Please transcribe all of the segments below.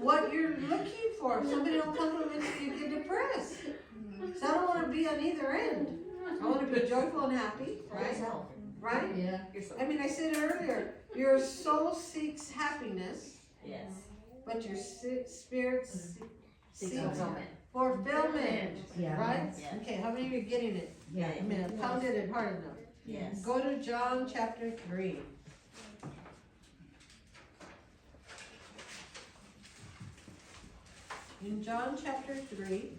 what you're looking for. If somebody don't compliment you, you get depressed. So I don't want to be on either end. I want to be joyful and happy, right? Right? Yeah. I mean, I said it earlier. Your soul seeks happiness. Yes. But your spirit seeks Fulfillment. fulfillment. Yeah. Right? Yeah. Okay, how many of you are getting it? Yeah. I mean, I pounded it hard enough. Yes. Go to John chapter 3. In John chapter 3,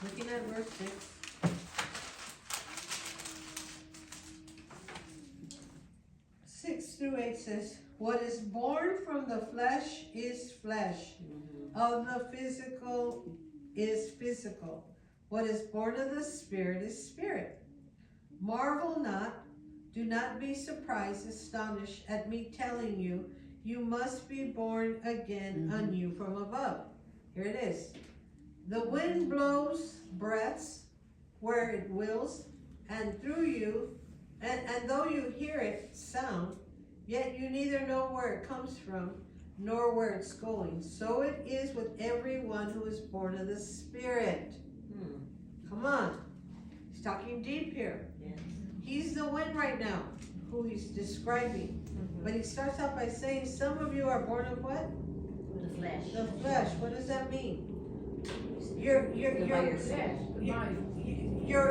looking at verse 6. Six through 8 says, what is born from the flesh is flesh, of the physical is physical. What is born of the Spirit is spirit. Marvel not, do not be surprised, astonished at me telling you, you must be born again anew from above. Here it is. The wind blows breaths where it wills, and through you, and though you hear it sound, yet you neither know where it comes from, nor where it's going. So it is with everyone who is born of the Spirit. Come on. He's talking deep here. Yes. He's the wind right now, who he's describing. But he starts out by saying, some of you are born of what? The flesh. The flesh. What does that mean? Your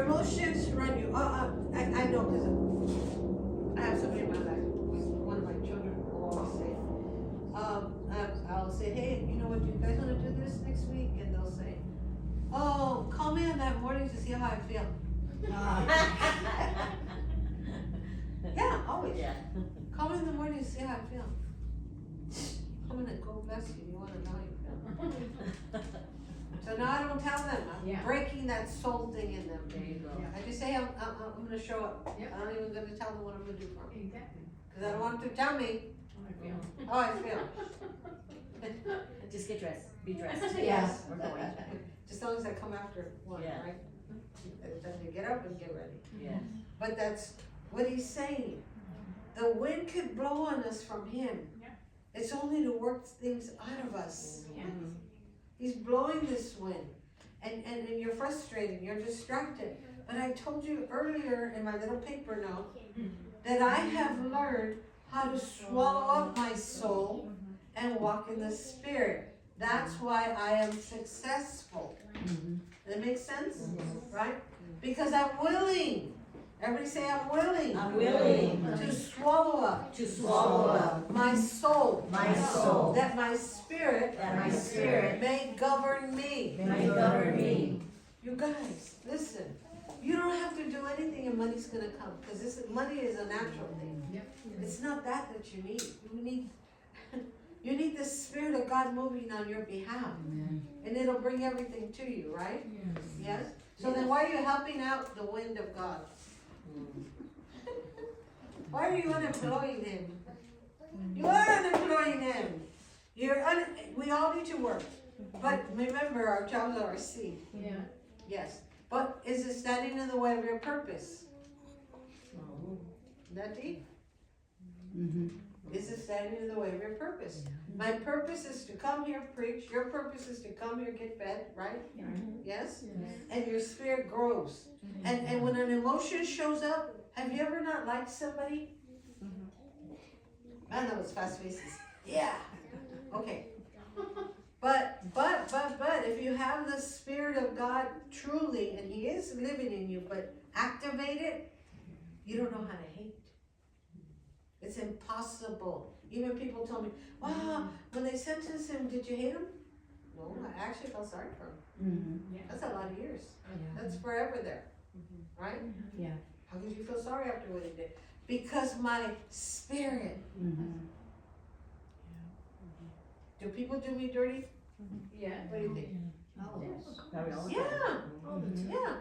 emotions run you. I know, because I have somebody in my life. One of my children will always say, I'll say, hey, you know what, do you guys want to do this next week? And they'll say, oh, call me on that morning to see how I feel. Yeah, always. Yeah. Call me in the morning to see how I feel. I'm gonna go bless you. You wanna know how you feel? So now I don't tell them. I'm breaking that soul thing in them. There you go. I just say I'm gonna show up. Yep. I'm not even gonna tell them what I'm gonna do for them. Exactly. Cause I don't want them to tell me how I feel. Just get dressed. Be dressed. Yes. We're going. Just as long as I come after one, Yeah. right? It's time to get up and get ready. Yes. But that's what he's saying. The wind could blow on us from him. Yeah. It's only to work things out of us. Yeah. He's blowing this wind. And you're frustrated, you're distracted. But I told you earlier in my little paper note that I have learned how to swallow up my soul and walk in the Spirit. That's why I am successful. Does that make sense? Right? Because I'm willing. Everybody say I'm willing. I'm willing To swallow up. to swallow up My soul. my soul, That my spirit. that my spirit May govern me. may govern me. You guys, listen. You don't have to do anything and money's gonna come. Because money is a natural thing. Yep. It's not that you need. You need the Spirit of God moving on your behalf. And it'll bring everything to you, right? Yes? So then why are you helping out the wind of God? Why are you unemploying him? You are unemploying him. We all need to work. But remember, our jobs are our seed. Yeah. Yes. But is it standing in the way of your purpose? Is that deep? Is it standing in the way of your purpose? My purpose is to come here, preach. Your purpose is to come here, get fed, right? Yes? And your spirit grows. And when an emotion shows up, have you ever not liked somebody? Man, that was fast faces. Yeah. Okay. But if you have the Spirit of God truly, and He is living in you, but activate it, you don't know how to hate. It's impossible. Even people told me, wow, when they sentenced him, did you hate him? No, I actually felt sorry for him. That's a lot of years. That's forever there. Right? Yeah. How could you feel sorry after what he did? Because my spirit. Do people do me dirty? Yeah. What do you think? Probably all the Yeah. time. Yeah.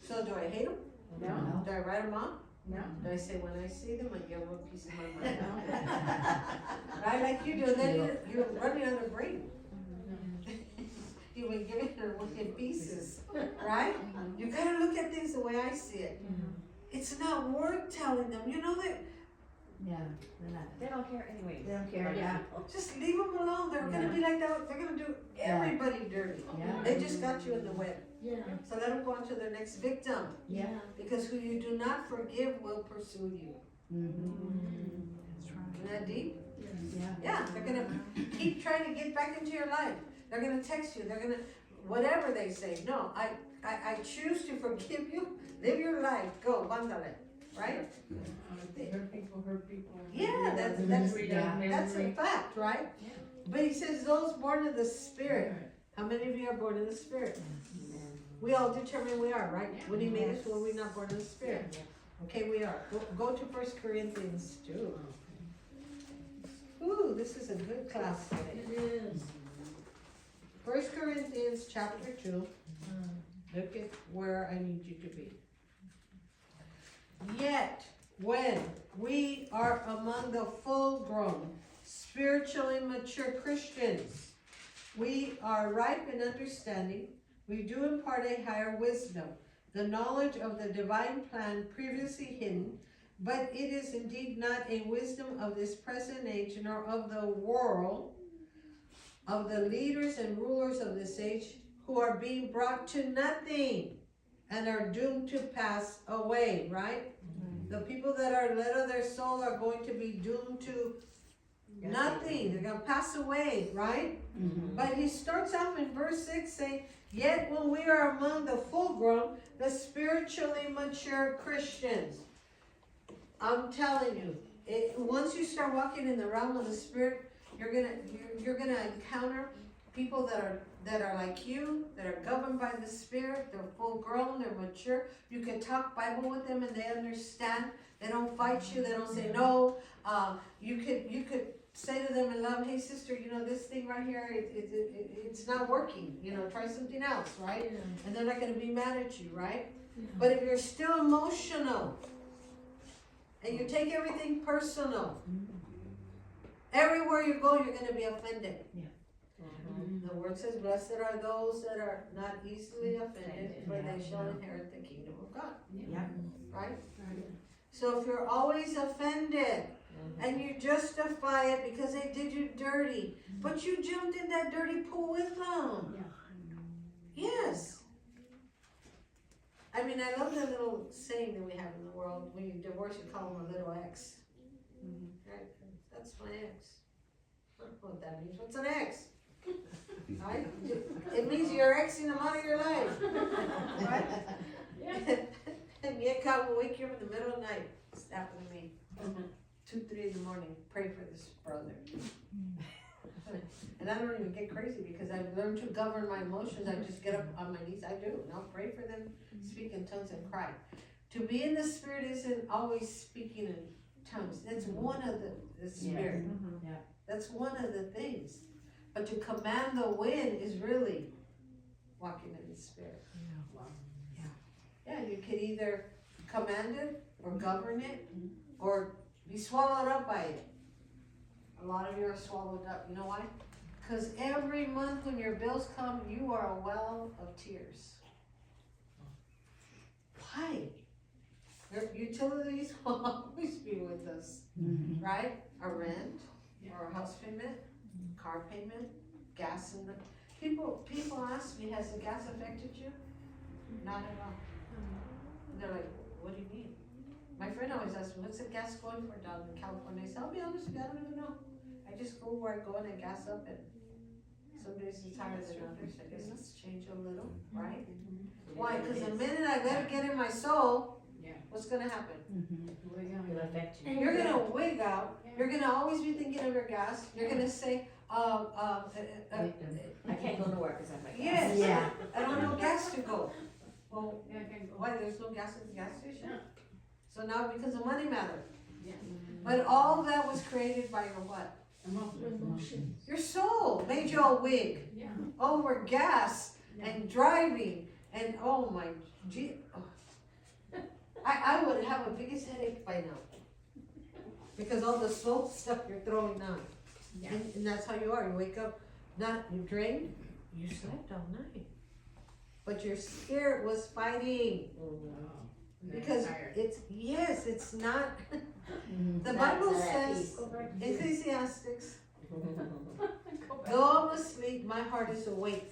So do I hate them? No. Do I write them off? No. Do I say when I see them, I give them a piece of my mind? Right, like you do, then you're running out of brain. You've been giving her in pieces, right? You gotta look at things the way I see it. It's not worth telling them. You know that Yeah, they're not. They don't care anyway. They don't care, yeah. Just leave them alone. They're gonna be like that. They're gonna do everybody dirty. Yeah. They just got you in the web. Yeah. So let them go on to their next victim. Yeah. Because who you do not forgive will pursue you. Isn't that deep? Yeah. Yeah, they're gonna keep trying to get back into your life. They're gonna text you. They're gonna, whatever they say. No, I choose to forgive you. Live your life. Go, vándale. Right? Hurt people. Yeah, that's a fact, right? Yeah. But he says those born of the Spirit. How many of you are born of the Spirit? We all determine we are, right? When he made us, were we not born of the Spirit? Okay, we are. Go to 1 Corinthians 2. Ooh, this is a good class today. It is. 1 Corinthians chapter 2. Look at where I need you to be. Yet, when we are among the full-grown, spiritually mature Christians, we are ripe in understanding. We do impart a higher wisdom, the knowledge of the divine plan previously hidden, but it is indeed not a wisdom of this present age, nor of the world, of the leaders and rulers of this age, who are being brought to nothing and are doomed to pass away, right? The people that are led of their soul are going to be doomed to nothing. They're going to pass away, right? But he starts off in verse 6 saying, yet when we are among the full-grown, the spiritually mature Christians. I'm telling you, once you start walking in the realm of the Spirit, you're gonna encounter people that are like you, that are governed by the Spirit. They're full-grown, they're mature. You can talk Bible with them and they understand. They don't fight you. They don't say no. You could say to them in love, hey sister, you know this thing right here, it's not working. You know, try something else, right? And they're not gonna be mad at you, right? But if you're still emotional and you take everything personal, everywhere you go, you're gonna be offended. The word says, blessed are those that are not easily offended, for they shall inherit the kingdom of God. Yeah. Right? So if you're always offended and you justify it because they did you dirty, but you jumped in that dirty pool with them. Yes. I mean, I love the little saying that we have in the world. When you divorce, you call them a little ex. Right? That's my ex. I don't know what that means. What's an ex? Right? It means you're Xing them out of your life. Right? And yet God will wake you up in the middle of the night. It's happened to me. 2, 3 in the morning. Pray for this brother. And I don't even get crazy because I've learned to govern my emotions. I just get up on my knees. I do. And I'll pray for them, speak in tongues and cry. To be in the Spirit isn't always speaking in tongues. That's one of the Spirit. That's one of the things. But to command the wind is really walking in the Spirit. Yeah, you can either command it or govern it or be swallowed up by it. A lot of you are swallowed up. You know why? Because every month when your bills come, you are a well of tears. Why? Your utilities will always be with us, right? Our rent, or our house payment, car payment, gas in the... People ask me, has the gas affected you? Not at all. And they're like, what do you mean? My friend always asks me, what's the gas going for down in California? I say, I'll be honest with you, I don't even know. I just go where I go and I gas up, and some days it's higher than others. I guess it's changed a little, right? Why? Because the minute I let it get in my soul, what's gonna happen? It'll affect you. You're gonna wig out. You're gonna always be thinking of your gas. You're gonna say, I can't go to work because I'm like, yes, Yeah. I don't have gas to go. Well, why? There's no gas at the gas station? So now it becomes a money matter. But all that was created by your what? Emotions. Your soul made you all wig over gas and driving and oh my gee. Oh. I would have a biggest headache by now. Because all the smoke stuff you're throwing on. And that's how you are. You wake up, you drained, you slept all night. But your spirit was fighting. Because Tired. it's not, the Not Bible at says, peace. Go back to Ecclesiastes, Go back. though I'm asleep, my heart is awake.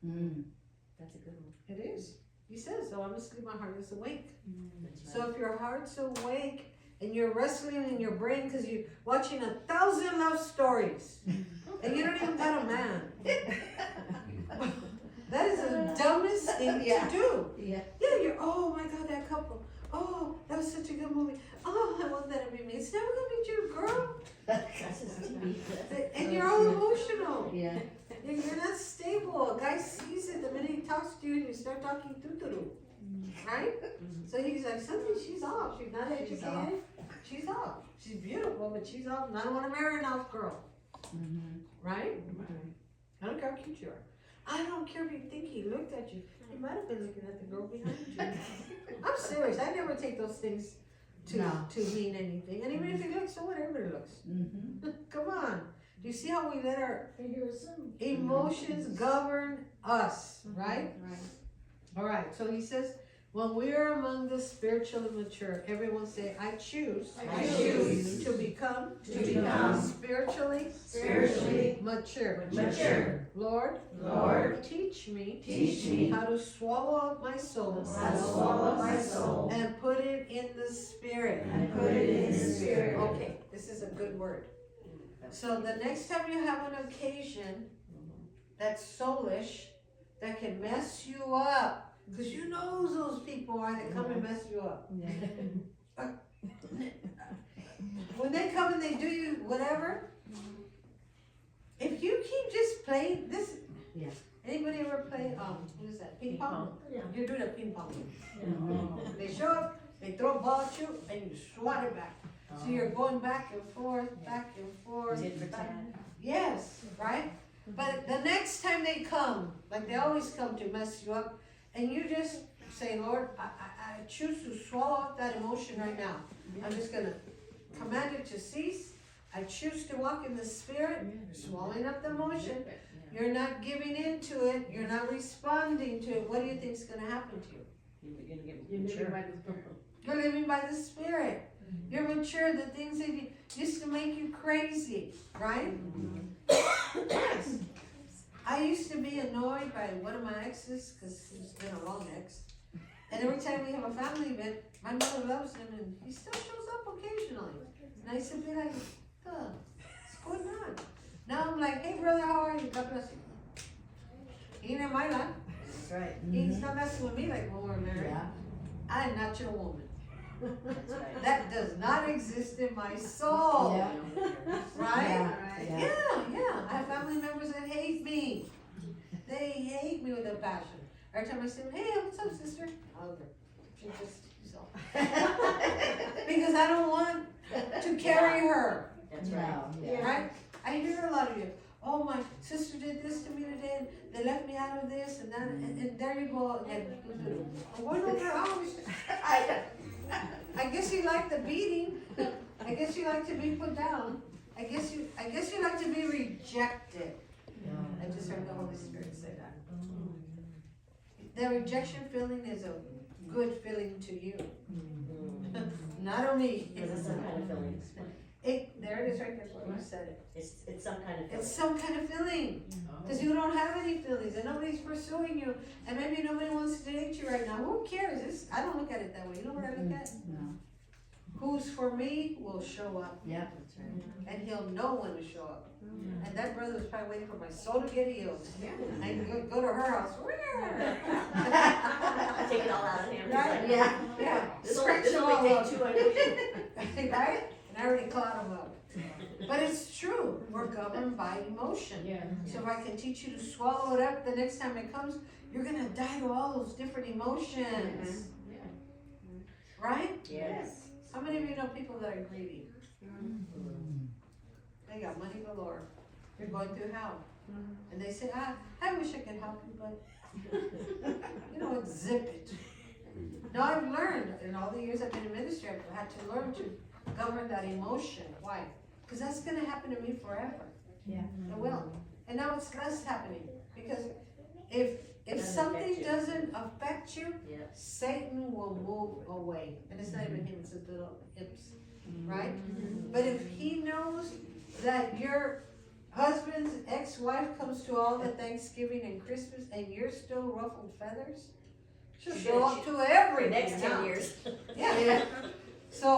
That's a good one. It is. He says, though I'm asleep, my heart is awake. That's So if your heart's awake and you're wrestling in your brain because you're watching 1,000 love stories and you don't even got a man, that is the dumbest thing to do. Yeah. Yeah, you're, oh my God, that couple. Oh, that was such a good movie. Oh, I want that to be me. It's never gonna be you, girl. That's just TV. And you're all emotional. Yeah. You're not stable. A guy sees it the minute he talks to you and you start talking tutu. Right? So he's like, something, she's off. She's not educated. She's off. She's beautiful, but she's off. And I don't want to marry an off girl. Right? I don't care how cute you are. I don't care if you think he looked at you. He might have been looking at the girl behind you. I'm serious. I never take those things to mean anything. And even if it looks, so whatever it looks. Come on. Do you see how we let our Figure some. emotions govern us, right? All right, so he says, when we are among the spiritually mature, everyone say, I choose, I choose to become, spiritually, mature. Lord, teach me, how to swallow up my soul, and put it in the spirit. Okay, this is a good word. So the next time you have an occasion that's soulish, that can mess you up, because you know who those people are that come and mess you up. When they come and they do you whatever, if you keep just playing this, Yeah. anybody ever play, what is that, ping pong? Yeah. You're doing a ping pong game. They show up, they throw a ball at you, and you swat it back. So you're going back and forth, Tit for back. tat. Yes, right? But the next time they come, like they always come to mess you up, and you just say, Lord, I choose to swallow up that emotion right now. I'm just gonna command it to cease. I choose to walk in the Spirit. You're swallowing up the emotion. You're not giving in to it. You're not responding to it. What do you think is gonna happen to you? You're gonna get You mature. live by the Spirit. You're living by the Spirit. You're mature. The things that used to make you crazy, right? Yes. I used to be annoyed by one of my exes, because he's been a long ex. And every time we have a family event, my mother loves him and he still shows up occasionally. And I used to be like, what's going on? Now I'm like, hey brother, how are you? God bless you. He ain't in my life. That's right. He's not messing with me like when we're married. I am not your woman. That's right. That does not exist in my soul. Right? Yeah. I have family members that hate me. They hate me with a passion. Every time I say, hey, what's up, sister? Oh, she just, so. Because I don't want to carry her. That's right. Right? I hear a lot of you. Oh, my sister did this to me today, and they left me out of this, and that, and there you go. And what over hours? I guess you like the beating. I guess you like to be put down. I guess you like to be rejected. I just heard the Holy Spirit say that. The rejection feeling is a good feeling to you. Not only. It's some kind of feeling. There it is right there, where you said it. It's some kind of feeling. It's some kind of feeling. Because you don't have any feelings and nobody's pursuing you. And maybe nobody wants to date you right now. Who cares? I don't look at it that way. You know what I look at? Who's for me will show up. Yeah, that's right. And he'll know when to show up. And that brother was probably waiting for my soul to get healed. I can go to her house. Take it all out of him. Right? Yeah. This Scratch them only all take up. 2 I Right? And I already caught him up. But it's true. We're governed by emotion. Yeah. So if I can teach you to swallow it up the next time it comes, you're going to die to all those different emotions. Right? Yes. How many of you know people that are greedy? They got money galore. They're going through hell. And they say, I wish I could help you, but you know, zip it. Now I've learned, in all the years I've been in ministry, I've had to learn to govern that emotion. Why? Because that's going to happen to me forever. Yeah. It will. And now it's less happening. Because if if Doesn't something affect you. doesn't affect you, Yeah. Satan will move away. And it's not even him, it's a little imps, right? Mm-hmm. But if he knows that your husband's ex-wife comes to all the Thanksgiving and Christmas and you're still ruffled feathers, she'll show up to For everything the next 10 now. years. Yeah. So